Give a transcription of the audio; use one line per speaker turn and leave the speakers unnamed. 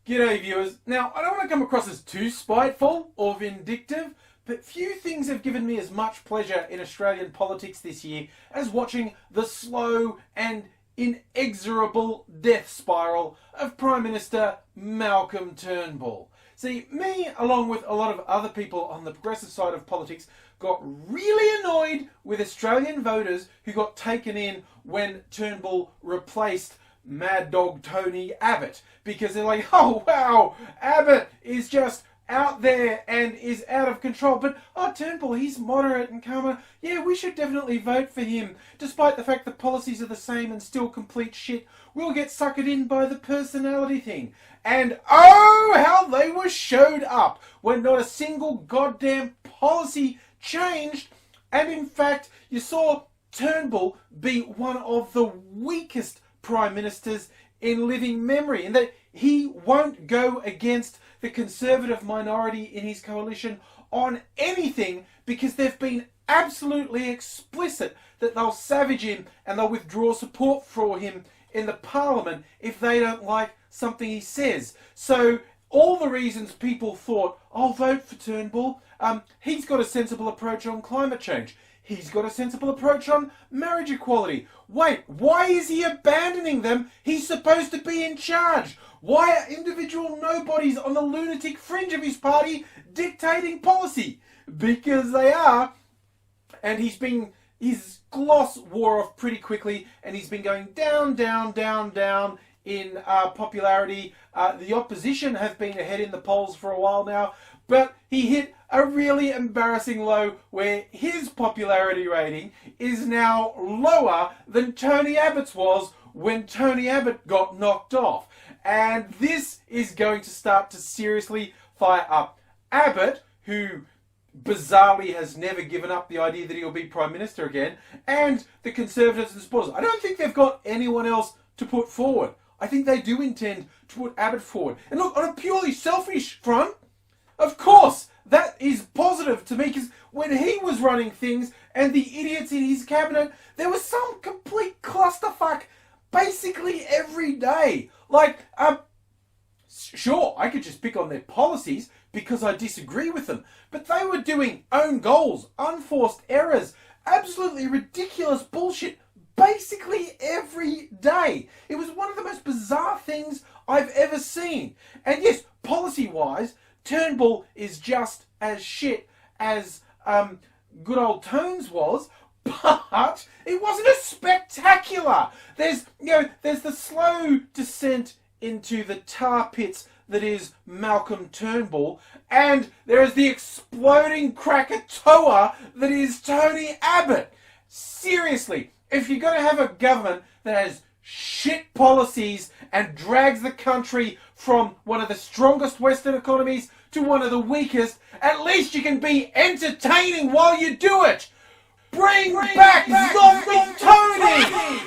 G'day viewers. Now, I don't want to come across as too spiteful or vindictive, but few things have given me as much pleasure in Australian politics this year as watching the slow and inexorable death spiral of Prime Minister Malcolm Turnbull. See, me, along with a lot of other people on the progressive side of politics, got really annoyed with Australian voters who got taken in when Turnbull replaced Mad Dog Tony Abbott, because they're like, oh wow, Abbott is just out there and is out of control, but Turnbull, he's moderate and calmer, yeah, we should definitely vote for him, despite the fact the policies are the same and still complete shit. We'll get suckered in by the personality thing. And oh, how they were showed up when not a single goddamn policy changed, and in fact you saw Turnbull be one of the weakest prime ministers in living memory, and that he won't go against the Conservative minority in his coalition on anything because they've been absolutely explicit that they'll savage him and they'll withdraw support for him in the Parliament if they don't like something he says. So all the reasons people thought, I'll vote for Turnbull, he's got a sensible approach on climate change. He's got a sensible approach on marriage equality. Wait, why is he abandoning them? He's supposed to be in charge. Why are individual nobodies on the lunatic fringe of his party dictating policy? Because they are. And his gloss wore off pretty quickly, and he's been going down, down, down, down in popularity. The opposition have been ahead in the polls for a while now, but he hit a really embarrassing low where his popularity rating is now lower than Tony Abbott's was when Tony Abbott got knocked off. And this is going to start to seriously fire up Abbott, who bizarrely has never given up the idea that he'll be Prime Minister again, and the Conservatives and supporters. I don't think they've got anyone else to put forward. I think they do intend to put Abbott forward. And look, on a purely selfish front, of course, that is positive to me, because when he was running things and the idiots in his cabinet, there was some complete clusterfuck basically every day. Like, sure, I could just pick on their policies because I disagree with them, but they were doing own goals, unforced errors, absolutely ridiculous bullshit basically every day. It was one of the most bizarre things I've ever seen. And yes, policy-wise, Turnbull is just as shit as good old Tones was, but it wasn't as spectacular. There's the slow descent into the tar pits that is Malcolm Turnbull, and there is the exploding Krakatoa that is Tony Abbott. Seriously, if you're going to have a government that has shit policies and drags the country from one of the strongest Western economies to one of the weakest, at least you can be entertaining while you do it. Bring back Zombie Tony!